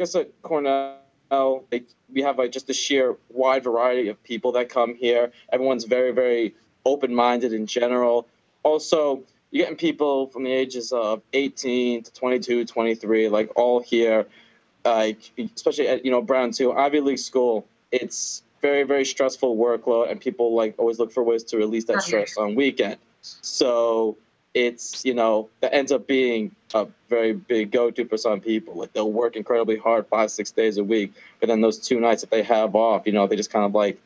guess at Cornell, we have like just a sheer wide variety of people that come here. Everyone's very, very open-minded in general. Also, you're getting people from the ages of 18 to 22, 23, like all here, especially at, Brown too, Ivy League school. It's very, very stressful workload, and people like always look for ways to release that stress on weekend. So it's, that ends up being a very big go-to for some people. Like they'll work incredibly hard 5-6 days a week, but then those 2 nights that they have off, they just kind of like,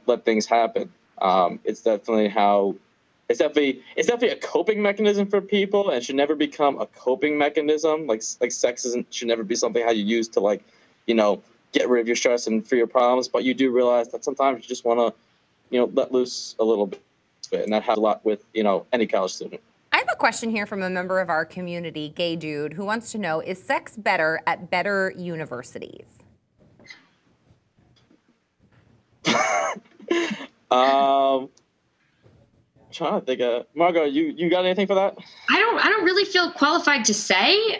let things happen. It's definitely a coping mechanism for people, and should never become a coping mechanism. Like sex should never be something how you use to like, get rid of your stress and for your problems. But you do realize that sometimes you just want to, let loose a little bit. And that has a lot with, any college student. I have a question here from a member of our community, Gay Dude, who wants to know, is sex better at better universities? Trying to think of Margot, you got anything for that? I don't really feel qualified to say.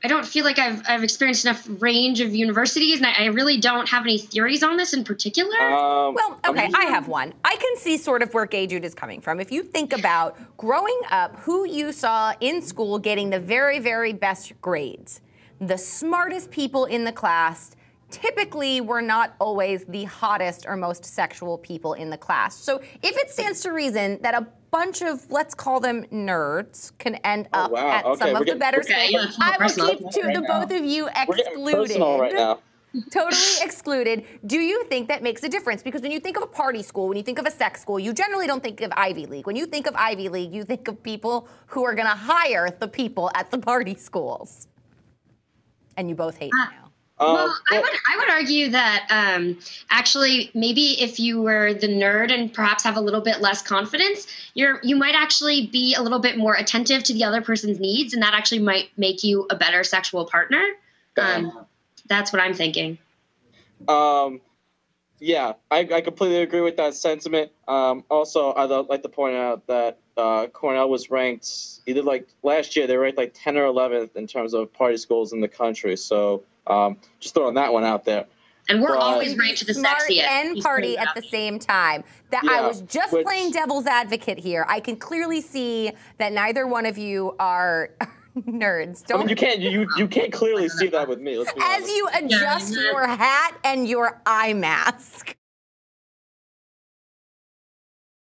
I don't feel like I've experienced enough range of universities, and I really don't have any theories on this in particular. Well, okay, I have one. I can see sort of where Gay Dude is coming from. If you think about growing up, who you saw in school getting the very, very best grades, the smartest people in the class typically were not always the hottest or most sexual people in the class. So if it stands to reason that a bunch of, let's call them nerds, can end up at some of the better schools, I will keep the both of you excluded. Right now. Totally excluded. Do you think that makes a difference? Because when you think of a party school, when you think of a sex school, you generally don't think of Ivy League. When you think of Ivy League, you think of people who are going to hire the people at the party schools. And you both hate me now. Well, I would argue that actually maybe if you were the nerd and perhaps have a little bit less confidence, you might actually be a little bit more attentive to the other person's needs, and that actually might make you a better sexual partner. That's what I'm thinking. Yeah, I completely agree with that sentiment. Also, I'd like to point out that Cornell was ranked, either like last year, they ranked like 10 or 11th in terms of party schools in the country. So just throwing that one out there. And we're always ranked the sexiest. And party at the same time. I was just playing devil's advocate here. I can clearly see that neither one of you are nerds. You can't clearly see that with me. Let's be honest. As you adjust your hat and your eye mask.